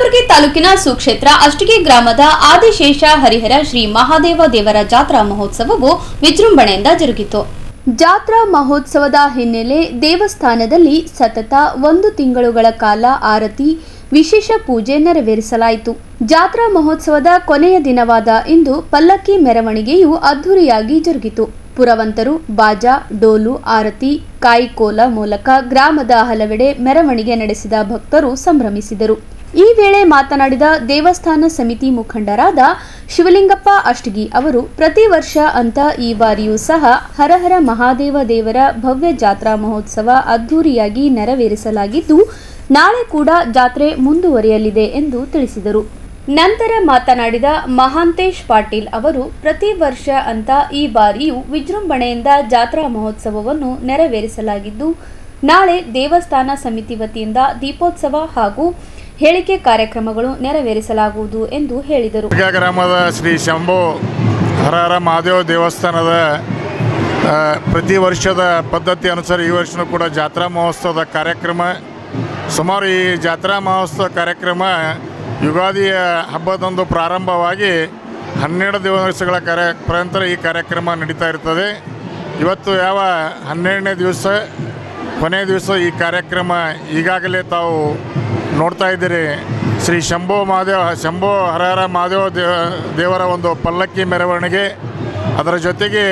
ಕಲಬುರಗಿ ತಾಲೂಕಿನ ಸುಕ್ಷೇತ್ರ ಅಷ್ಟಗಿ ಗ್ರಾಮದ ಆದಿಶೇಷ ಹರಿಹರ ಶ್ರೀ ಮಹಾದೇವ ದೇವರ ಜಾತ್ರಾ ಮಹೋತ್ಸವವು ವಿಜೃಂಭಣೆಯಿಂದ ಜರುಗಿತು. ಜಾತ್ರಾ ಮಹೋತ್ಸವದ ಹಿನ್ನೆಲೆ ದೇವಸ್ಥಾನದಲ್ಲಿ ಸತತ 1 ತಿಂಗಳುಗಳ ಕಾಲ ಆರತಿ, ವಿಶೇಷ ಪೂಜೆ ನೆರವೇರಿಸಲಾಯಿತು. ಜಾತ್ರಾ ಮಹೋತ್ಸವದ ಕೊನೆಯ ದಿನವಾದ ಇಂದು ಪಲ್ಲಕ್ಕಿ ಮೆರವಣಿಗೆಯು ಅದ್ದೂರಿಯಾಗಿ ಜರುಗಿತು. ಪುರವಂತರು ಬಾಜಾ, ಡೋಲು, ಆರತಿ, ಕಾಯಿಕೋಲ ಮೂಲಕ ಗ್ರಾಮದ ಹಲವೆಡೆ ಮೆರವಣಿಗೆ ನಡೆಸಿದ ಭಕ್ತರು ಸಂಭ್ರಮಿಸಿದರು. ಈ ವೇಳೆ ಮಾತನಾಡಿದ ದೇವಸ್ಥಾನ ಸಮಿತಿ ಮುಖಂಡರಾದ ಶಿವಲಿಂಗಪ್ಪ ಅಷ್ಟಗಿ ಅವರು, ಪ್ರತಿ ವರ್ಷ ಅಂತ ಈ ಬಾರಿಯೂ ಸಹ ಹರಹರ ಮಹಾದೇವ ದೇವರ ಭವ್ಯ ಜಾತ್ರಾ ಮಹೋತ್ಸವ ಅದ್ದೂರಿಯಾಗಿ ನೆರವೇರಿಸಲಾಗಿದ್ದು, ನಾಳೆ ಕೂಡ ಜಾತ್ರೆ ಮುಂದುವರಿಯಲಿದೆ ಎಂದು ತಿಳಿಸಿದರು. ನಂತರ ಮಾತನಾಡಿದ ಮಹಾಂತೇಶ್ ಪಾಟೀಲ್ ಅವರು, ಪ್ರತಿ ವರ್ಷ ಅಂತ ಈ ಬಾರಿಯೂ ವಿಜೃಂಭಣೆಯಿಂದ ಜಾತ್ರಾ ಮಹೋತ್ಸವವನ್ನು ನೆರವೇರಿಸಲಾಗಿದ್ದು, ನಾಳೆ ದೇವಸ್ಥಾನ ಸಮಿತಿ ವತಿಯಿಂದ ದೀಪೋತ್ಸವ ಹಾಗೂ ಹೇಳಿಕೆ ಕಾರ್ಯಕ್ರಮಗಳು ನೆರವೇರಿಸಲಾಗುವುದು ಎಂದು ಹೇಳಿದರು. ಗ್ರಾಮದ ಶ್ರೀ ಶಂಭೋ ಹರಹರ ಮಹಾದೇವ ದೇವಸ್ಥಾನದ ಪ್ರತಿ ವರ್ಷದ ಪದ್ಧತಿ ಅನುಸಾರ ಈ ವರ್ಷವೂ ಕೂಡ ಜಾತ್ರಾ ಮಹೋತ್ಸವದ ಕಾರ್ಯಕ್ರಮ ಸುಮಾರು ಈ ಜಾತ್ರಾ ಮಹೋತ್ಸವ ಕಾರ್ಯಕ್ರಮ ಯುಗಾದಿಯ ಹಬ್ಬದಂದು ಪ್ರಾರಂಭವಾಗಿ 12 ದಿವಸಗಳ ಪರ್ಯಂತರ ಈ ಕಾರ್ಯಕ್ರಮ ನಡೀತಾ ಇರ್ತದೆ. ಇವತ್ತು ಯಾವ 12ನೇ ದಿವಸ ಕೊನೆಯ ದಿವಸ ಈ ಕಾರ್ಯಕ್ರಮ ಈಗಾಗಲೇ ತಾವು ನೋಡ್ತಾ ಇದ್ದೀರಿ. ಶ್ರೀ ಶಂಭೋ ಹರಹರ ಮಹಾದೇವ ದೇವರ ಒಂದು ಪಲ್ಲಕ್ಕಿ ಮೆರವಣಿಗೆ, ಅದರ ಜೊತೆಗೆ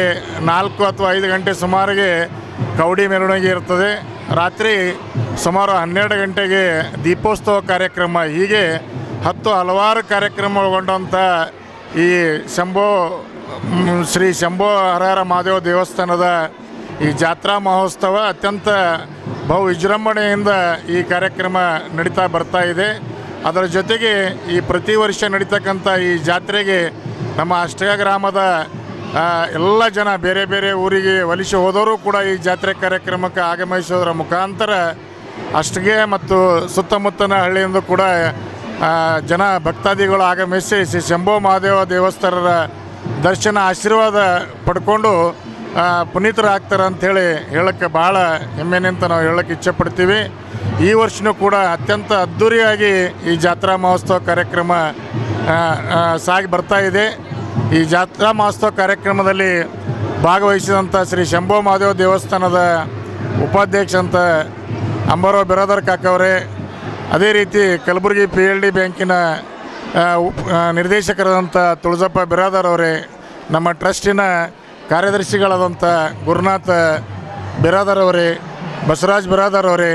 4 ಅಥವಾ 5 ಗಂಟೆ ಸುಮಾರಿಗೆ ಕೌಡಿ ಮೆರವಣಿಗೆ ಇರ್ತದೆ. ರಾತ್ರಿ ಸುಮಾರು 12 ಗಂಟೆಗೆ ದೀಪೋತ್ಸವ ಕಾರ್ಯಕ್ರಮ, ಹೀಗೆ ಹಲವಾರು ಕಾರ್ಯಕ್ರಮಗಳೊಳಗೊಂಡಂಥ ಈ ಶ್ರೀ ಶಂಭೋ ಹರಹರ ಮಹಾದೇವ ದೇವಸ್ಥಾನದ ಈ ಜಾತ್ರಾ ಮಹೋತ್ಸವ ಅತ್ಯಂತ ವಿಜೃಂಭಣೆಯಿಂದ ಈ ಕಾರ್ಯಕ್ರಮ ನಡೀತಾ ಬರ್ತಾ ಇದೆ. ಅದರ ಜೊತೆಗೆ ಈ ಪ್ರತಿ ವರ್ಷ ನಡೀತಕ್ಕಂಥ ಈ ಜಾತ್ರೆಗೆ ನಮ್ಮ ಅಷ್ಟಗ ಗ್ರಾಮದ ಎಲ್ಲ ಜನ ಬೇರೆ ಬೇರೆ ಊರಿಗೆ ವಲಸೆ ಹೋದವರು ಕೂಡ ಈ ಜಾತ್ರೆ ಕಾರ್ಯಕ್ರಮಕ್ಕೆ ಆಗಮಿಸೋದರ ಮುಖಾಂತರ ಅಷ್ಟಗೆ ಮತ್ತು ಸುತ್ತಮುತ್ತಲ ಹಳ್ಳಿಯಿಂದ ಕೂಡ ಜನ ಭಕ್ತಾದಿಗಳು ಆಗಮಿಸಿ ಶ್ರೀ ಶಂಭೋ ಮಹಾದೇವ ದೇವಸ್ಥಾನದ ದರ್ಶನ ಆಶೀರ್ವಾದ ಪಡ್ಕೊಂಡು ಪುನೀತರಾಗ್ತಾರೆ ಅಂಥೇಳಿ ಹೇಳೋಕ್ಕೆ ಭಾಳ ಹೆಮ್ಮೆನಿಂದ ನಾವು ಹೇಳೋಕ್ಕೆ ಇಚ್ಛೆಪಡ್ತೀವಿ. ಈ ವರ್ಷವೂ ಕೂಡ ಅತ್ಯಂತ ಅದ್ಧೂರಿಯಾಗಿ ಈ ಜಾತ್ರಾ ಮಹೋತ್ಸವ ಕಾರ್ಯಕ್ರಮ ಸಾಗಿ ಬರ್ತಾ ಇದೆ. ಈ ಜಾತ್ರಾ ಮಹೋತ್ಸವ ಕಾರ್ಯಕ್ರಮದಲ್ಲಿ ಭಾಗವಹಿಸಿದಂಥ ಶ್ರೀ ಶಂಭೋ ಮಹಾದೇವ ದೇವಸ್ಥಾನದ ಉಪಾಧ್ಯಕ್ಷ ಅಂತ ಅಂಬಾರಾವ್ ಬಿರಾದರ್ ಕಾಕವರೇ, ಅದೇ ರೀತಿ ಕಲಬುರಗಿ PLD ಬ್ಯಾಂಕಿನ ನಿರ್ದೇಶಕರಾದಂಥ ತುಳಜಪ್ಪ ಬಿರಾದರ್ ಅವರೇ, ನಮ್ಮ ಟ್ರಸ್ಟಿನ ಕಾರ್ಯದರ್ಶಿಗಳಾದಂಥ ಗುರುನಾಥ್ ಬಿರಾದರ್ ಅವರೇ, ಬಸವರಾಜ್ ಬಿರಾದರ್ ಅವರೇ,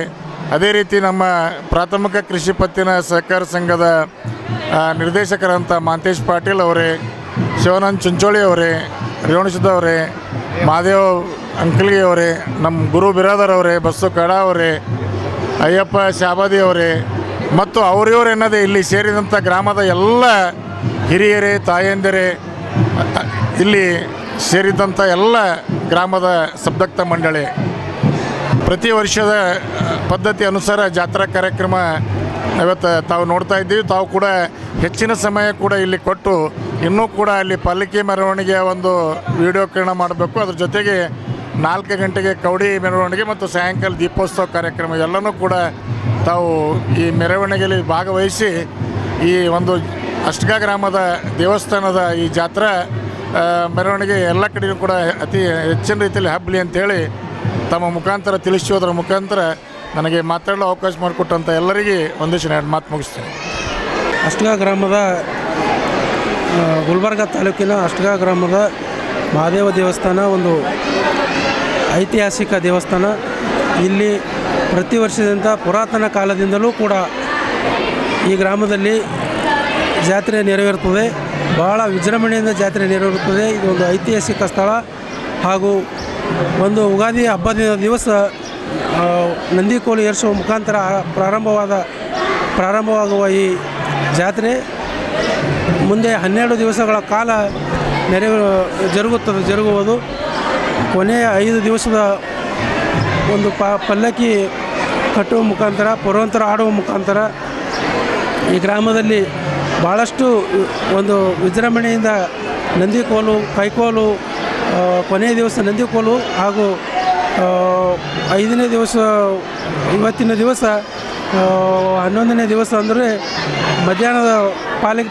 ಅದೇ ರೀತಿ ನಮ್ಮ ಪ್ರಾಥಮಿಕ ಕೃಷಿ ಪತ್ತಿನ ಸಹಕಾರ ಸಂಘದ ನಿರ್ದೇಶಕರಂಥ ಮಹಾಂತೇಶ್ ಪಾಟೀಲ್ ಅವರೇ, ಶಿವಾನಂದ್ ಚುಂಚೋಳಿ ಅವರೇ, ರೇವಣಸಿದ್ದ ಅವರೇ, ಮಹಾದೇವ್ ಅಂಕಲ್ಗಿ ಅವರೇ, ನಮ್ಮ ಗುರು ಬಿರಾದರ್ ಅವರೇ, ಬಸ್ಸು ಕಡ ಅವರೇ, ಅಯ್ಯಪ್ಪ ಶಾಬಾದಿ ಅವರೇ ಮತ್ತು ಅವರಿವರು ಎನ್ನದೇ ಇಲ್ಲಿ ಸೇರಿದಂಥ ಗ್ರಾಮದ ಎಲ್ಲ ಹಿರಿಯರೇ, ತಾಯಂದಿರೇ, ಇಲ್ಲಿ ಸೇರಿದಂಥ ಎಲ್ಲ ಗ್ರಾಮದ ಸಬ್ದಕ್ತ ಮಂಡಳಿ, ಪ್ರತಿ ವರ್ಷದ ಪದ್ಧತಿ ಅನುಸಾರ ಜಾತ್ರಾ ಕಾರ್ಯಕ್ರಮ ಇವತ್ತು ತಾವು ನೋಡ್ತಾ ಇದ್ದೀವಿ. ತಾವು ಕೂಡ ಹೆಚ್ಚಿನ ಸಮಯ ಕೂಡ ಇಲ್ಲಿ ಕೊಟ್ಟು ಇನ್ನೂ ಕೂಡ ಅಲ್ಲಿ ಪಲ್ಲಕ್ಕಿ ಮೆರವಣಿಗೆಯ ಒಂದು ವಿಡಿಯೋಕರಣ ಮಾಡಬೇಕು. ಅದ್ರ ಜೊತೆಗೆ 4 ಗಂಟೆಗೆ ಕೌಡಿ ಮೆರವಣಿಗೆ ಮತ್ತು ಸಾಯಂಕಾಲ ದೀಪೋತ್ಸವ ಕಾರ್ಯಕ್ರಮ ಎಲ್ಲನೂ ಕೂಡ ತಾವು ಈ ಮೆರವಣಿಗೆಯಲ್ಲಿ ಭಾಗವಹಿಸಿ ಈ ಒಂದು ಅಷ್ಟಗ ಗ್ರಾಮದ ದೇವಸ್ಥಾನದ ಈ ಜಾತ್ರಾ ಮೆರವಣಿಗೆ ಎಲ್ಲ ಕಡೆಯೂ ಕೂಡ ಅತಿ ಹೆಚ್ಚಿನ ರೀತಿಯಲ್ಲಿ ಹಬ್ಬಲಿ ಅಂಥೇಳಿ ತಮ್ಮ ಮುಖಾಂತರ ತಿಳಿಸೋದ್ರ ಮುಖಾಂತರ ನನಗೆ ಮಾತಾಡಲು ಅವಕಾಶ ಮಾಡಿಕೊಟ್ಟಂಥ ಎಲ್ಲರಿಗೆ ಒಂದಿಷ್ಟು 2 ಮಾತು ಮುಗಿಸ್ತೇನೆ. ಅಷ್ಟಗ ಗ್ರಾಮದ ಗುಲ್ಬರ್ಗ ತಾಲೂಕಿನ ಅಷ್ಟಗ ಗ್ರಾಮದ ಮಹಾದೇವ ದೇವಸ್ಥಾನ ಒಂದು ಐತಿಹಾಸಿಕ ದೇವಸ್ಥಾನ. ಇಲ್ಲಿ ಪ್ರತಿ ವರ್ಷದಿಂದ ಪುರಾತನ ಕಾಲದಿಂದಲೂ ಕೂಡ ಈ ಗ್ರಾಮದಲ್ಲಿ ಜಾತ್ರೆ ನೆರವೇರುತ್ತದೆ. ಭಾಳ ವಿಜೃಂಭಣೆಯಿಂದ ಜಾತ್ರೆ ನೆರವೇರುತ್ತದೆ. ಇದೊಂದು ಐತಿಹಾಸಿಕ ಸ್ಥಳ ಹಾಗೂ ಒಂದು ಯುಗಾದಿ ಹಬ್ಬದ ದಿವಸ ನಂದಿಕೋಲು ಏರಿಸುವ ಮುಖಾಂತರ ಪ್ರಾರಂಭವಾಗುವ ಈ ಜಾತ್ರೆ ಮುಂದೆ 12 ದಿವಸಗಳ ಕಾಲ ಜರುಗುವುದು. ಕೊನೆಯ 5 ದಿವಸದ ಒಂದು ಪಲ್ಲಕ್ಕಿ ಕಟ್ಟುವ ಮುಖಾಂತರ, ಪುರವಂತರ ಆಡುವ ಮುಖಾಂತರ ಈ ಗ್ರಾಮದಲ್ಲಿ ಭಾಳಷ್ಟು ಒಂದು ವಿಜೃಂಭಣೆಯಿಂದ ನಂದಿಕೋಲು, ಕೈಕೋಲು, ಕೊನೆಯ ದಿವಸ ನಂದಿಕೋಲು ಹಾಗೂ 5ನೇ ದಿವಸ ಇವತ್ತಿನ ದಿವಸ 11ನೇ ದಿವಸ ಅಂದರೆ ಮಧ್ಯಾಹ್ನದ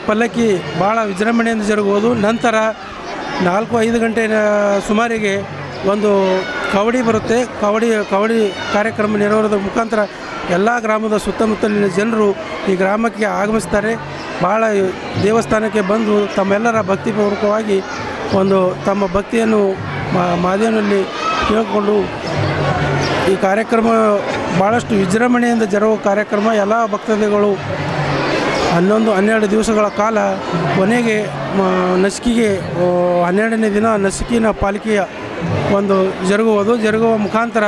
ಪಲ್ಲಕ್ಕಿ ಭಾಳ ವಿಜೃಂಭಣೆಯಿಂದ ಜರುಗುವುದು. ನಂತರ 4-5 ಗಂಟೆ ಸುಮಾರಿಗೆ ಒಂದು ಕವಡಿ ಬರುತ್ತೆ. ಕವಡಿ ಕಾರ್ಯಕ್ರಮ ನೆರವೇರೋದ್ರ ಮುಖಾಂತರ ಎಲ್ಲ ಗ್ರಾಮದ ಸುತ್ತಮುತ್ತಲಿನ ಜನರು ಈ ಗ್ರಾಮಕ್ಕೆ ಆಗಮಿಸ್ತಾರೆ. ಭಾಳ ದೇವಸ್ಥಾನಕ್ಕೆ ಬಂದು ತಮ್ಮೆಲ್ಲರ ಭಕ್ತಿಪೂರ್ವಕವಾಗಿ ತಮ್ಮ ಭಕ್ತಿಯನ್ನು ಮಾದೇವನಲ್ಲಿ ಕೇಳಿಕೊಂಡು ಈ ಕಾರ್ಯಕ್ರಮ ಭಾಳಷ್ಟು ವಿಜೃಂಭಣೆಯಿಂದ ಜರುಗುವ ಕಾರ್ಯಕ್ರಮ. ಎಲ್ಲ ಭಕ್ತಾದಿಗಳು 11-12 ದಿವಸಗಳ ಕಾಲ ಕೊನೆಗೆ ನಸಿಕಿಗೆ 12ನೇ ದಿನ ನಸಿಕಿನ ಪಾಲಿಕೆಯ ಜರುಗುವ ಮುಖಾಂತರ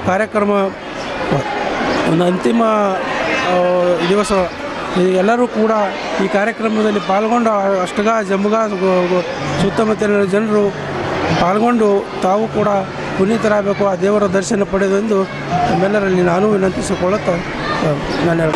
ಕಾರ್ಯಕ್ರಮ ಒಂದು ಅಂತಿಮ ದಿವಸ. ಎಲ್ಲರೂ ಕೂಡ ಈ ಕಾರ್ಯಕ್ರಮದಲ್ಲಿ ಪಾಲ್ಗೊಂಡು ಅಷ್ಟಗ ಜಂಬುಗ ಸುತ್ತಮುತ್ತಲಿನ ಜನರು ಪಾಲ್ಗೊಂಡು ತಾವು ಕೂಡ ಪುನೀತರಾಗಬೇಕು, ಆ ದೇವರ ದರ್ಶನ ಪಡೆದೆಂದು ನಮ್ಮೆಲ್ಲರಲ್ಲಿ ನಾನು ವಿನಂತಿಸಿಕೊಳ್ಳುತ್ತಾ ನಾನು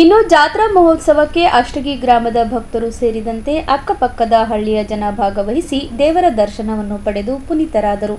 ಇನ್ನು ಜಾತ್ರಾ ಮಹೋತ್ಸವಕ್ಕೆ ಅಷ್ಟಗಿ ಗ್ರಾಮದ ಭಕ್ತರು ಸೇರಿದಂತೆ ಅಕ್ಕಪಕ್ಕದ ಹಳ್ಳಿಯ ಜನ ಭಾಗವಹಿಸಿ ದೇವರ ದರ್ಶನವನ್ನು ಪಡೆದು ಪುನೀತರಾದರು.